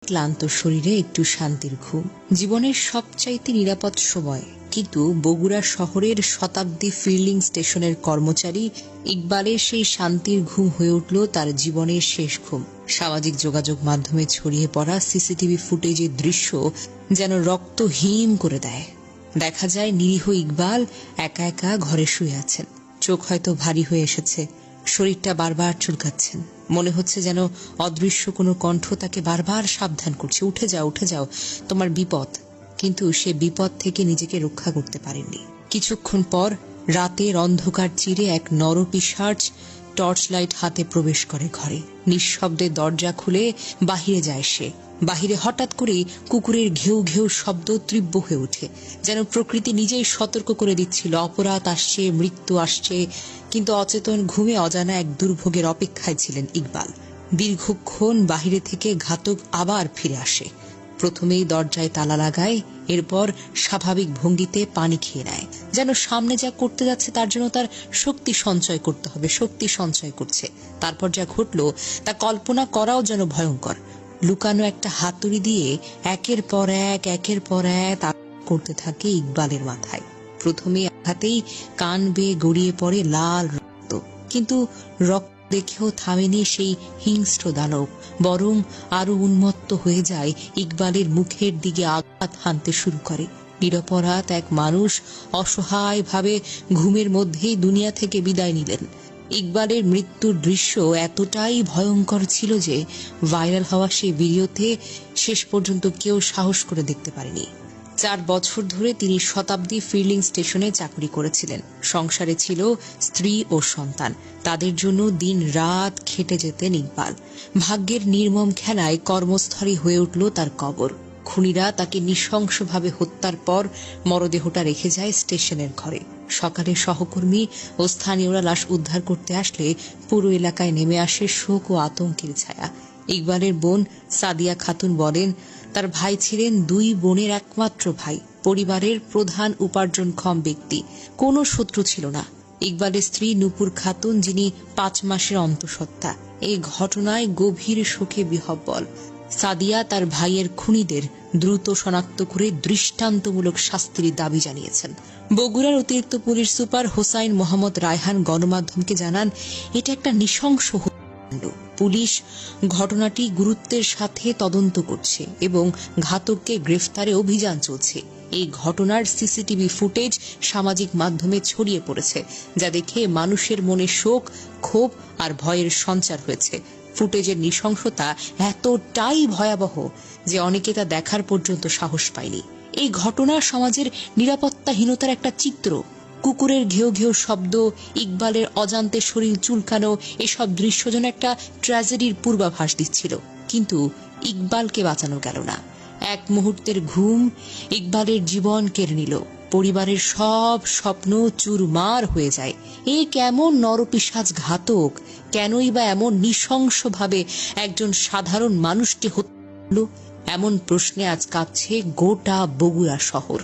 ক্লান্ত শরীরে একটু শান্তির ঘুম, জীবনের সবচাইতে নিরাপদ সময়। কিন্তু বগুড়া শহরের শতাব্দী ফিল্ডিং স্টেশনের কর্মচারী ইকবালের সেই শান্তির ঘুম হয়ে উঠল তার জীবনের শেষ ঘুম। সামাজিক যোগাযোগ মাধ্যমে ছড়িয়ে পড়া সিসিটিভি ফুটেজের দৃশ্য যেন রক্ত হিম করে দেয়। দেখা যায় নিরীহ ইকবাল একা একা ঘরে শুয়ে আছেন। চোখ হয়তো ভারী হয়ে এসেছে, শরীরটা বারবার চুলকাচ্ছেন। মনে হচ্ছে যেন অদৃশ্য কোনো কণ্ঠ তাকে বারবার সাবধান করছে, উঠে যাও, উঠে যাও, তোমার বিপদ। কিন্তু সে বিপদ থেকে নিজেকে রক্ষা করতে পারেননি। কিছুক্ষণ পর রাতের অন্ধকার চিরে এক নরপিশাচ টর্চ লাইট হাতে প্রবেশ করে ঘরে। নিঃশব্দে দরজা খুলে বাহিরে যায় সে। বাহিরে হঠাৎ করে কুকুরের ঘেউ ঘেউ শব্দ তীব্র হয়ে ওঠে, যেন প্রকৃতি নিজেই সতর্ক করে দিচ্ছিল অপরাধ আসছে, মৃত্যু আসছে। কিন্তু অচেতন ঘুমে অজানা এক দুর্ভোগের অপেক্ষায় ছিলেন ইকবাল। দীর্ঘক্ষণ বাহিরে থেকে ঘাতক আবার ফিরে আসে। প্রথমেই দরজায় তালা লাগায়, এরপর স্বাভাবিক ভঙ্গিতে পানি খেয়ে নেয়, যেন সামনে যা করতে যাচ্ছে তার জন্য তার শক্তি সঞ্চয় করতে হবে, শক্তি সঞ্চয় করছে। তারপর যা ঘটল তা কল্পনা করাও যেন ভয়ঙ্কর। লুকানো একটা হাতুড়ি দিয়ে একের পর এক করতে থাকে ইকবালের মাথায়। প্রথমে আঘাতেই কান বেয়ে গড়িয়ে পড়ে লাল রক্ত, কিন্তু রক্ত দেখেও থামেনি সেই হিংস্র দানব, বরং আরো উন্মত্ত হয়ে যায়। ইকবালের মুখের দিকে আঘাত হানতে শুরু করে। নিরপরাধ এক মানুষ অসহায়ভাবে ঘুমের মধ্যেই দুনিয়া থেকে বিদায় নিলেন। ইকবালের মৃত্যুর দৃশ্য এতটাই ভয়ঙ্কর ছিল যে ভাইরাল হওয়া সেই ভিডিওতে শেষ পর্যন্ত কেউ সাহস করে দেখতে পারেনি। 4 বছর ধরে তিনি শতাব্দী ফিল্ডিং স্টেশনে চাকরি করেছিলেন। সংসারে ছিল স্ত্রী ও সন্তান। তাদের জন্য দিন রাত খেটে যেতেন ইকবাল। ভাগ্যের নির্মম খেলায় কর্মস্থলই হয়ে উঠল তার কবর। খুনিরা তাকে নৃশংসভাবে হত্যার পর মরদেহটা রেখে যায় স্টেশনের ঘরে। সকালে সহকর্মী ও স্থানীয়রা লাশ উদ্ধার করতে আসলে পুরো এলাকায় নেমে আসে শোক ও আতঙ্কের ছায়া। ইকবালের বোন সাদিয়া খাতুন বলেন, তার ভাই ছিলেন 2 বোনের একমাত্র ভাই, পরিবারের প্রধান উপার্জনক্ষম ব্যক্তি। কোনো শত্রু ছিল না। ইকবালের স্ত্রী নূপুর খাতুন, যিনি 5 মাসের অন্তঃসত্ত্বা, এই ঘটনায় গভীর শোকে বিহ্বল। সাদিয়া তার ভাইয়ের খুনিদের দ্রুত শনাক্ত করে দৃষ্টান্তমূলক শাস্তির দাবি জানিয়েছেন। বগুড়ার অতিরিক্ত পুলিশ সুপার হোসাইন মোহাম্মদ রায়হান গণমাধ্যমকে জানান, এটা একটা নৃশংস হত্যাকাণ্ড। পুলিশ ঘটনাটি গুরুত্বের সাথে তদন্ত করছে এবং ঘাতককে গ্রেফতারে অভিযান চলছে। এই ঘটনার সিসিটিভি ফুটেজ সামাজিক মাধ্যমে ছড়িয়ে পড়েছে, যা দেখে মানুষের মনে শোক, ক্ষোভ আর ভয়ের সঞ্চার হয়েছে। ফুটেজের নৃশংসতা এতটাই ভয়াবহ যে অনেকে তা দেখার পর্যন্ত সাহস পায়নি। এই ঘটনা সমাজের নিরাপত্তাহীনতার একটা চিত্র। কুকুরের ঘেউ ঘেউ শব্দ, ইকবালের অজান্তে শরীর চুলকানো, এসব দৃশ্য যেন একটা ট্র্যাজেডির পূর্বাভাস দিচ্ছিল। কিন্তু ইকবালকে বাঁচানো গেল না। এক মুহূর্তের ঘুম ইকবালের জীবন কেড়ে নিল। পরিবারের সব স্বপ্ন চুরমার হয়ে যায়। এ কেমন নরপিশাচ ঘাতক? কেনই বা এমন নৃশংসভাবে একজন সাধারণ মানুষকে হত্যা করল? এমন প্রশ্নে আজ কাঁপছে গোটা বগুড়া শহর।